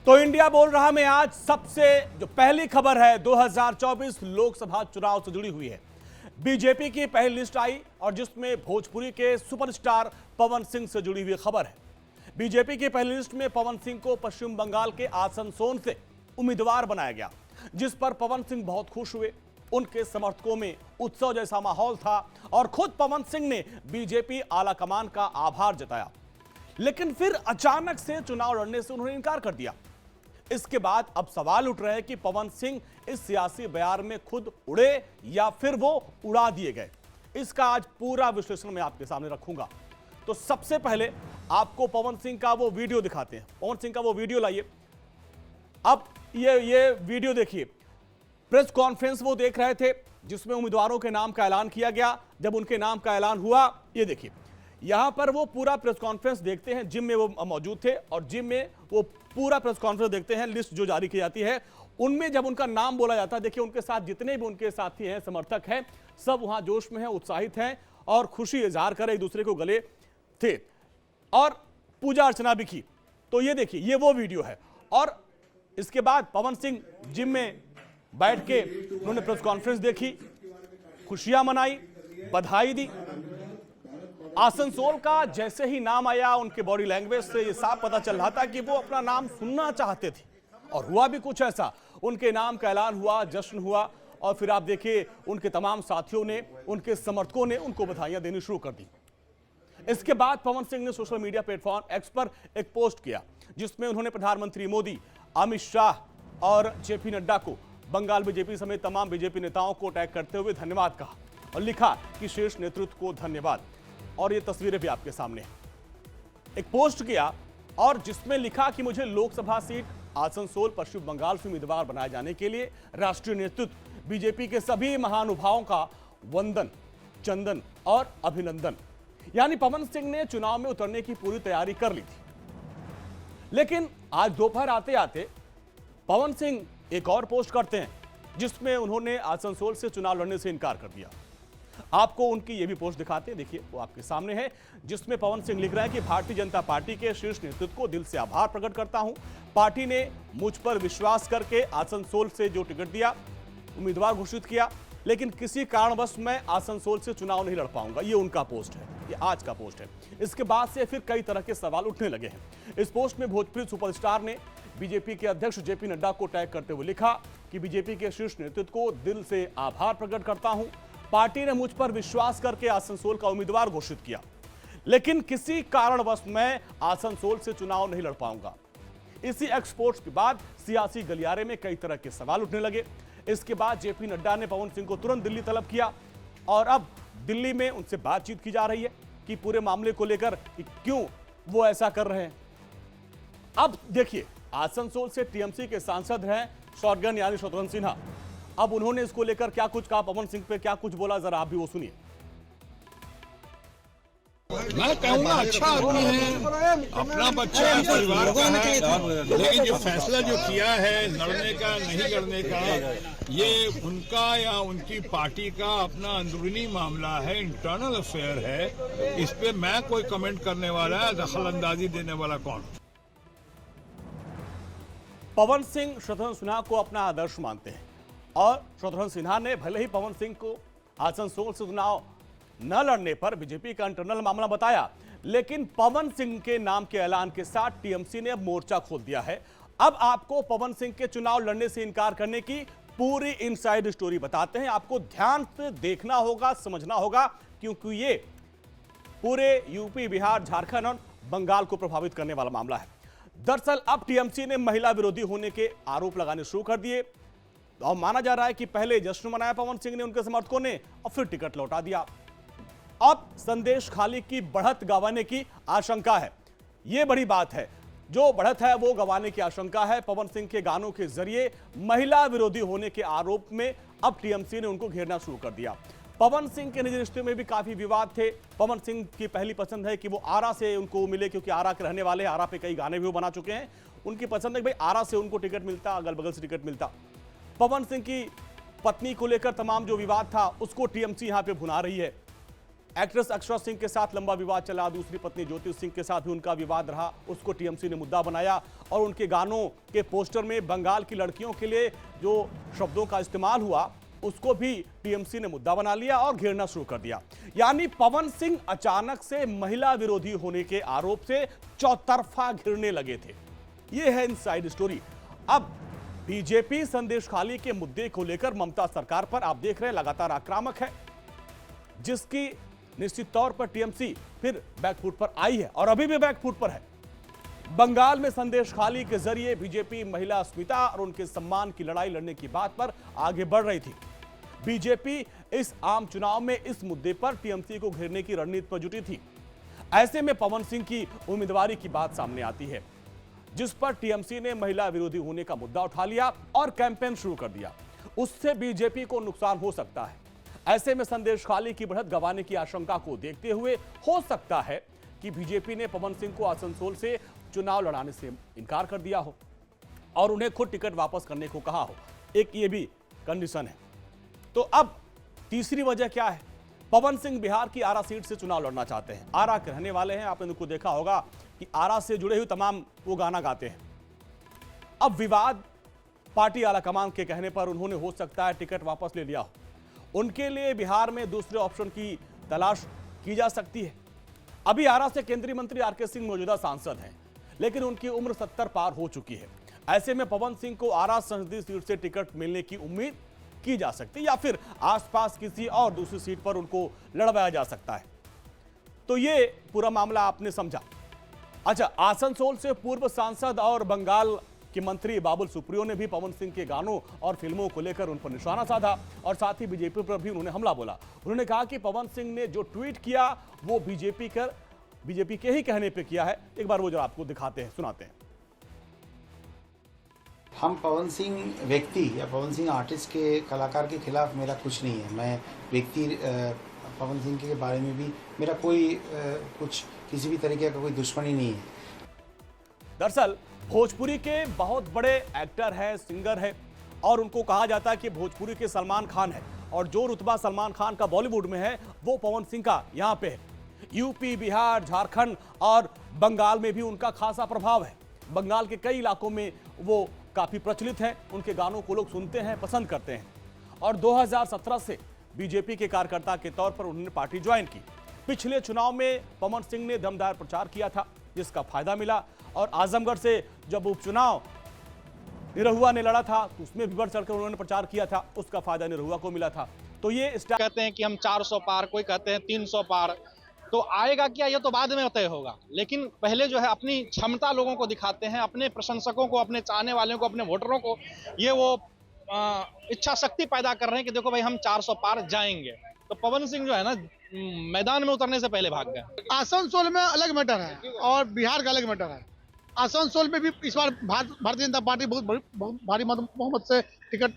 तो इंडिया बोल रहा में आज सबसे जो पहली खबर है 2024 लोकसभा चुनाव से जुड़ी हुई है। बीजेपी की पहली लिस्ट आई और जिसमें भोजपुरी के सुपरस्टार पवन सिंह से जुड़ी हुई खबर है। बीजेपी की पहली लिस्ट में पवन सिंह को पश्चिम बंगाल के आसनसोल से उम्मीदवार बनाया गया, जिस पर पवन सिंह बहुत खुश हुए। उनके समर्थकों में उत्सव जैसा माहौल था और खुद पवन सिंह ने बीजेपी आलाकमान का आभार जताया। लेकिन फिर अचानक से चुनाव लड़ने से उन्होंने इनकार कर दिया। इसके बाद अब सवाल उठ रहे हैं कि पवन सिंह इस सियासी बयार में खुद उड़े या फिर वो उड़ा दिए गए। इसका आज पूरा विश्लेषण मैं आपके सामने रखूंगा। तो सबसे पहले आपको पवन सिंह का वो वीडियो दिखाते हैं। पवन सिंह का वो वीडियो लाइए। अब ये वीडियो देखिए। प्रेस कॉन्फ्रेंस वो देख रहे थे जिसमें उम्मीदवारों के नाम का ऐलान किया गया। जब उनके नाम का ऐलान हुआ, ये देखिए यहां पर वो पूरा प्रेस कॉन्फ्रेंस देखते हैं। जिम में वो मौजूद थे और जिम में वो पूरा प्रेस कॉन्फ्रेंस देखते हैं। लिस्ट जो जारी की जाती है उनमें जब उनका नाम बोला जाता है, देखिए उनके साथ जितने भी उनके साथी हैं, समर्थक हैं, सब वहां जोश में हैं, उत्साहित हैं और खुशी इजहार कर एक दूसरे को गले थे और पूजा अर्चना भी की। तो ये देखिए, ये वो वीडियो है। और इसके बाद पवन सिंह जिम में बैठ के उन्होंने प्रेस कॉन्फ्रेंस देखी, खुशियां मनाई, बधाई दी। आसनसोल का जैसे ही नाम आया, उनके बॉडी लैंग्वेज से ये साफ पता चल रहा था कि वो अपना नाम सुनना चाहते थे और हुआ भी कुछ ऐसा। उनके नाम का ऐलान हुआ, जश्न हुआ और फिर आप देखिए उनके तमाम साथियों ने, उनके समर्थकों ने उनको बधाइयां देनी शुरू कर दी। इसके बाद पवन सिंह ने सोशल मीडिया प्लेटफॉर्म एक्स पर एक पोस्ट किया जिसमें उन्होंने प्रधानमंत्री मोदी, अमित शाह और जेपी नड्डा को, बंगाल बीजेपी समेत तमाम बीजेपी नेताओं को टैग करते हुए धन्यवाद कहा और लिखा कि शीर्ष नेतृत्व को धन्यवाद। और ये तस्वीरें भी आपके सामने हैं। एक पोस्ट किया और जिसमें लिखा कि मुझे लोकसभा सीट आसनसोल पश्चिम बंगाल से उम्मीदवार बनाए जाने के लिए राष्ट्रीय नेतृत्व, बीजेपी के सभी महानुभावों का वंदन, चंदन और अभिनंदन। यानी पवन सिंह ने चुनाव में उतरने की पूरी तैयारी कर ली थी। लेकिन आज दोपहर आते आते पवन सिंह एक और पोस्ट करते हैं जिसमें उन्होंने आसनसोल से चुनाव लड़ने से इनकार कर दिया। आपको उनकी ये भी पोस्ट दिखाते हैं, देखिए वो आपके सामने है, जिसमें पवन सिंह लिख रहे हैं कि भारतीय जनता पार्टी के शीर्ष नेतृत्व को दिल से आभार प्रकट करता हूं। पार्टी ने मुझ पर विश्वास करके आसनसोल से जो टिकट दिया, उम्मीदवार घोषित किया, लेकिन किसी कारणवश मैं आसनसोल से चुनाव नहीं लड़ पाऊंगा। ये उनका पोस्ट है, ये आज का पोस्ट है। इसके बाद से फिर कई तरह के सवाल उठने लगे हैं। इस पोस्ट में भोजपुरी सुपरस्टार ने बीजेपी के अध्यक्ष जेपी नड्डा को टैग करते हुए लिखा कि बीजेपी के शीर्ष नेतृत्व को दिल से आभार प्रकट करता हूं। पार्टी ने मुझ पर विश्वास करके आसनसोल का उम्मीदवार घोषित किया, लेकिन किसी कारणवश मैं आसनसोल से चुनाव नहीं लड़ पाऊंगा। इसी एक्सपोर्ट्स के बाद सियासी गलियारे में कई तरह के सवाल उठने लगे। इसके बाद जेपी नड्डा ने पवन सिंह को तुरंत दिल्ली तलब किया और अब दिल्ली में उनसे बातचीत की जा रही है कि पूरे मामले को लेकर कि क्यों वो ऐसा कर रहे हैं। अब देखिए, आसनसोल से टीएमसी के सांसद हैं शॉटगन यानी शत्रुघ्न सिन्हा। अब उन्होंने इसको लेकर क्या कुछ कहा, पवन सिंह पे क्या कुछ बोला, जरा आप भी वो सुनिए। मैं कहूँगा अच्छा आदमी है, अपना बच्चा है, परिवार का है, लेकिन जो फैसला जो किया है लड़ने का नहीं लड़ने का, ये उनका या उनकी पार्टी का अपना अंदरूनी मामला है, इंटरनल अफेयर है। इस पे मैं कोई कमेंट करने वाला है, दखल अंदाजी देने वाला कौन? पवन सिंह शत्रुघ्न सिन्हा को अपना आदर्श मानते हैं और शत्रुघ्न सिन्हा ने भले ही पवन सिंह को आसनसोल से चुनाव न लड़ने पर बीजेपी का इंटरनल मामला बताया, लेकिन पवन सिंह के नाम के ऐलान के साथ टीएमसी ने मोर्चा खोल दिया है। अब आपको पवन सिंह के चुनाव लड़ने से इनकार करने की पूरी इनसाइड स्टोरी बताते हैं। आपको ध्यान से देखना होगा, समझना होगा, क्योंकि ये पूरे यूपी, बिहार, झारखंड और बंगाल को प्रभावित करने वाला मामला है। दरअसल अब टीएमसी ने महिला विरोधी होने के आरोप लगाने शुरू कर दिए और माना जा रहा है कि पहले जश्न मनाया पवन सिंह ने, उनके समर्थकों ने, और फिर टिकट लौटा दिया। अब संदेश खाली की बढ़त गंवाने की आशंका है। यह बड़ी बात है, जो बढ़त है वो गंवाने की आशंका है। पवन सिंह के गानों के जरिए महिला विरोधी होने के आरोप में अब टीएमसी ने उनको घेरना शुरू कर दिया। पवन सिंह के निजी रिश्ते में भी काफी विवाद थे। पवन सिंह की पहली पसंद है कि वो आरा से उनको मिले, क्योंकि आरा के रहने वाले, आरा पे कई गाने भी वो बना चुके हैं। उनकी पसंद है कि भाई आरा से उनको टिकट मिलता, अगल बगल से टिकट मिलता। पवन सिंह की पत्नी को लेकर तमाम जो विवाद था उसको टीएमसी यहां पे भुना रही है। एक्ट्रेस अक्षरा सिंह के साथ लंबा विवाद चला, दूसरी पत्नी ज्योति सिंह के साथ भी उनका विवाद रहा, उसको टीएमसी ने मुद्दा बनाया और उनके गानों के पोस्टर में बंगाल की लड़कियों के लिए जो शब्दों का इस्तेमाल हुआ उसको भी टीएमसी ने मुद्दा बना लिया और घेरना शुरू कर दिया। यानी पवन सिंह अचानक से महिला विरोधी होने के आरोप से चौतरफा घिरने लगे थे। यह है इनसाइड स्टोरी। अब बीजेपी संदेश खाली के मुद्दे को लेकर ममता सरकार पर आप देख रहे हैं लगातार आक्रामक है, जिसकी निश्चित तौर पर टीएमसी फिर बैकफुट पर आई है और अभी भी बैकफुट पर है। बंगाल में संदेश खाली के जरिए बीजेपी महिला अस्मिता और उनके सम्मान की लड़ाई लड़ने की बात पर आगे बढ़ रही थी। बीजेपी इस आम चुनाव में इस मुद्दे पर टीएमसी को घेरने की रणनीति पर जुटी थी। ऐसे में पवन सिंह की उम्मीदवारी की बात सामने आती है, जिस पर टीएमसी ने महिला विरोधी होने का मुद्दा उठा लिया और कैंपेन शुरू कर दिया। उससे बीजेपी को नुकसान हो सकता है। ऐसे में संदेश खाली की बढ़त गंवाने की आशंका को देखते हुए हो सकता है कि बीजेपी ने पवन सिंह को आसनसोल से चुनाव लड़ाने से इनकार कर दिया हो और उन्हें खुद टिकट वापस करने को कहा हो। एक ये भी कंडीशन है। तो अब तीसरी वजह क्या है? पवन सिंह बिहार की आरा सीट से चुनाव लड़ना चाहते हैं। आरा के रहने वाले हैं, आपने उनको देखा होगा कि आरा से जुड़े हुए तमाम वो गाना गाते हैं। अब विवाद पार्टी आलाकमान के कहने पर उन्होंने हो सकता है टिकट वापस ले लिया हो। उनके लिए बिहार में दूसरे ऑप्शन की तलाश की जा सकती है। अभी आरा से केंद्रीय मंत्री आरके सिंह मौजूदा सांसद हैं, लेकिन उनकी उम्र 70 पार हो चुकी है। ऐसे में पवन सिंह को आरा संसदीय सीट से टिकट मिलने की उम्मीद की जा सकती है या फिर आसपास किसी और दूसरी सीट पर उनको लड़वाया जा सकता है। तो ये पूरा मामला आपने समझा। अच्छा, आसनसोल से पूर्व सांसद और बंगाल के मंत्री बाबुल सुप्रियो ने भी पवन सिंह के गानों और फिल्मों को लेकर उन पर निशाना साधा और साथ ही बीजेपी पर भी उन्होंने हमला बोला। उन्होंने कहा कि पवन सिंह ने जो ट्वीट किया वो बीजेपी के ही कहने पे किया है। एक बार वो जो आपको दिखाते हैं, सुनाते हैं। हम पवन सिंह व्यक्ति या पवन सिंह आर्टिस्ट के कलाकार के खिलाफ मेरा कुछ नहीं है। मैं व्यक्ति पवन सिंह के बारे में भी मेरा कोई कुछ किसी भी तरीके का कोई दुश्मनी नहीं है। दरअसल भोजपुरी के बहुत बड़े एक्टर हैं, सिंगर हैं और उनको कहा जाता है कि भोजपुरी के सलमान खान है और जो रुतबा सलमान खान का बॉलीवुड में है वो पवन सिंह का यहाँ पे है। यूपी, बिहार, झारखंड और बंगाल में भी उनका खासा प्रभाव है। बंगाल के कई इलाकों में वो काफी प्रचलित हैं, उनके गानों को लोग सुनते हैं, पसंद करते हैं और 2017 से बीजेपी के कार्यकर्ता के तौर पर उन्होंने पार्टी ज्वाइन की। पिछले चुनाव में पवन सिंह ने दमदार प्रचार किया था, जिसका फायदा मिला और आजमगढ़ से जब उपचुनाव निरहुआ ने लड़ा था तो उसमें भी बढ़ चढ़कर उन्होंने प्रचार किया था, उसका फायदा निरहुआ को मिला था। तो ये कहते हैं कि हम 400 पार, कोई कहते हैं 300 पार, तो आएगा क्या ये तो बाद में तय होगा, लेकिन पहले जो है अपनी क्षमता लोगों को दिखाते हैं, अपने प्रशंसकों को, अपने चाहने वालों को, अपने वोटरों को ये वो इच्छा शक्ति पैदा कर रहे हैं कि देखो भाई हम 400 पार जाएंगे। तो पवन सिंह जो है ना मैदान में उतरने से पहले भाग गए। आसनसोल में अलग मैटर है और बिहार का अलग मैटर है। आसनसोल में भी इस बार भारतीय जनता पार्टी बहुत भारी बहुमत से टिकट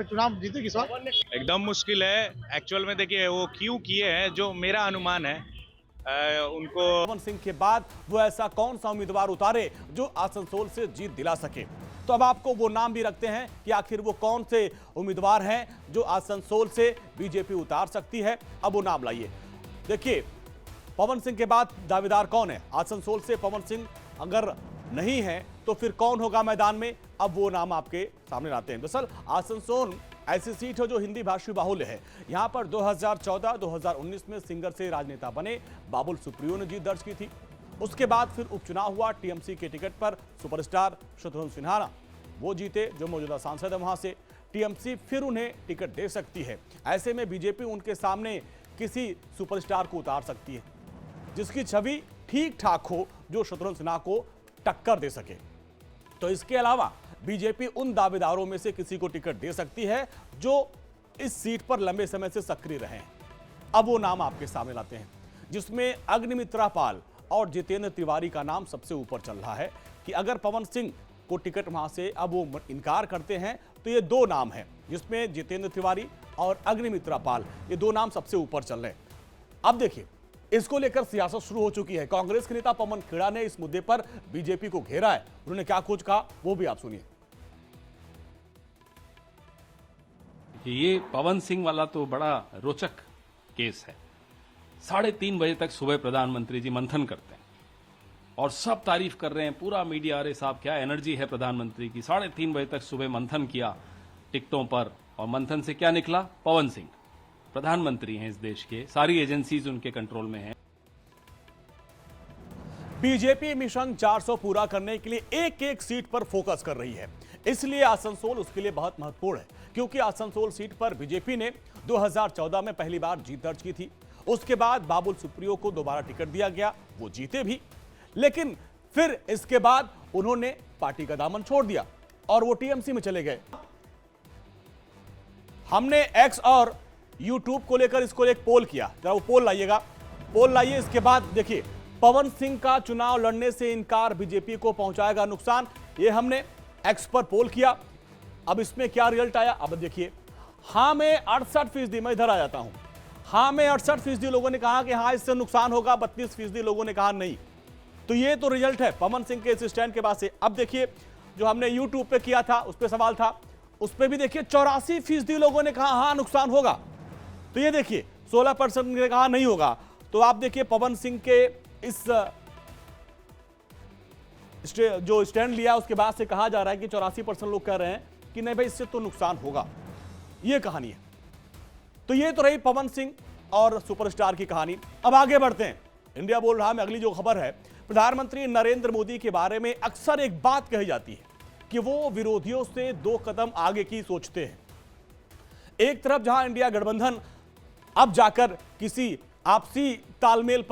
चुनाव जीतेगी इस बार। एकदम मुश्किल है एक्चुअल में। देखिए वो क्यों किए हैं, जो मेरा अनुमान है उनको पवन सिंह के बाद वो ऐसा कौन सा उम्मीदवार उतारे जो आसनसोल से जीत दिला सके। तो अब आपको वो नाम भी रखते हैं कि आखिर वो कौन से उम्मीदवार हैं जो आसनसोल से बीजेपी उतार सकती है। अब वो नाम लाइए। देखिए, पवन सिंह के बाद दावेदार कौन है? आसनसोल से पवन सिंह अगर नहीं है तो फिर कौन होगा मैदान में? अब वो नाम आपके सामने लाते हैं। दरअसल आसनसोल ऐसी सीट है जो हिंदी भाषी बाहुल्य है। यहां पर 2014-2019 में सिंगर से राजनेता बने बाबुल सुप्रियो ने जीत दर्ज की थी। उसके बाद फिर उपचुनाव हुआ टीएमसी के टिकट पर सुपरस्टार शत्रुघ्न सिन्हा वो जीते, जो मौजूदा सांसद है वहां से। टीएमसी फिर उन्हें टिकट दे सकती है। ऐसे में बीजेपी उनके सामने किसी सुपरस्टार को उतार सकती है जिसकी छवि ठीक ठाक हो, जो शत्रुघ्न सिन्हा को टक्कर दे सके। तो इसके अलावा बीजेपी उन दावेदारों में से किसी को टिकट दे सकती है जो इस सीट पर लंबे समय से सक्रिय रहे हैं। अब वो नाम आपके सामने लाते हैं, जिसमें अग्निमित्रा पाल और जितेंद्र तिवारी का नाम सबसे ऊपर चल रहा है कि अगर पवन सिंह को टिकट वहां से अब वो इनकार करते हैं तो ये दो नाम हैं, जिसमें जितेंद्र तिवारी और अग्निमित्रा पाल, ये दो नाम सबसे ऊपर चल रहे हैं। अब देखिए, इसको लेकर सियासत शुरू हो चुकी है। कांग्रेस के नेता पवन खेड़ा ने इस मुद्दे पर बीजेपी को घेरा है। उन्होंने क्या कुछ कहा वो भी आप सुनिए। ये पवन सिंह वाला तो बड़ा रोचक केस है। 3:30 बजे तक सुबह प्रधानमंत्री जी मंथन करते हैं और सब तारीफ कर रहे हैं, पूरा मीडिया, अरे साहब क्या एनर्जी है प्रधानमंत्री की। 3:30 बजे तक सुबह मंथन किया टिकटों पर, और मंथन से क्या निकला? पवन सिंह प्रधानमंत्री हैं इस देश के, सारी एजेंसीज उनके कंट्रोल में हैं। बीजेपी मिशन 400 पूरा करने के लिए एक एक सीट पर फोकस कर रही है, इसलिए आसनसोल उसके लिए बहुत महत्वपूर्ण है, क्योंकि आसनसोल सीट पर बीजेपी ने 2014 में पहली बार जीत दर्ज की थी। उसके बाद बाबुल सुप्रियो को दोबारा टिकट दिया गया, वो जीते भी, लेकिन फिर इसके बाद उन्होंने पार्टी का दामन छोड़ दिया और वो टीएमसी में चले गए। हमने एक्स और यूट्यूब को लेकर इसको एक पोल किया, जरा वो पोल लाइएगा, पोल लाइए। इसके बाद देखिए, पवन सिंह का चुनाव लड़ने से इनकार बीजेपी को पहुंचाएगा नुकसान, ये हमने एक्स पर पोल किया। अब इसमें क्या रिजल्ट आया, अब देखिए। हां में 68%, मैं इधर आ जाता हूं, हां में 68% लोगों ने कहा कि हां इससे नुकसान होगा, 32% लोगों ने कहा नहीं। तो ये तो रिजल्ट है पवन सिंह के इस स्टैंड के बाद से। अब देखिए, जो हमने यूट्यूब पे किया था, उस पर सवाल था, उस पर भी देखिए 84% लोगों ने कहा हां नुकसान होगा। तो ये देखिए 16% ने कहा नहीं होगा। तो आप देखिए पवन सिंह के इस जो स्टैंड लिया उसके बाद से कहा जा रहा है कि 84% लोग कह रहे हैं कि नहीं भाई इससे तो नुकसान होगा। ये कहानी है। तो ये तो रही पवन सिंह और सुपरस्टार की कहानी। अब आगे बढ़ते हैं। इंडिया बोल रहा में अगली जो खबर है, प्रधानमंत्री नरेंद्र मोदी के बारे में अक्सर एक बात कही जाती है कि वो विरोधियों से 2 कदम आगे की सोचते हैं। एक तरफ जहां इंडिया गठबंधन अब जाकर किसी आपसी तालमेल पर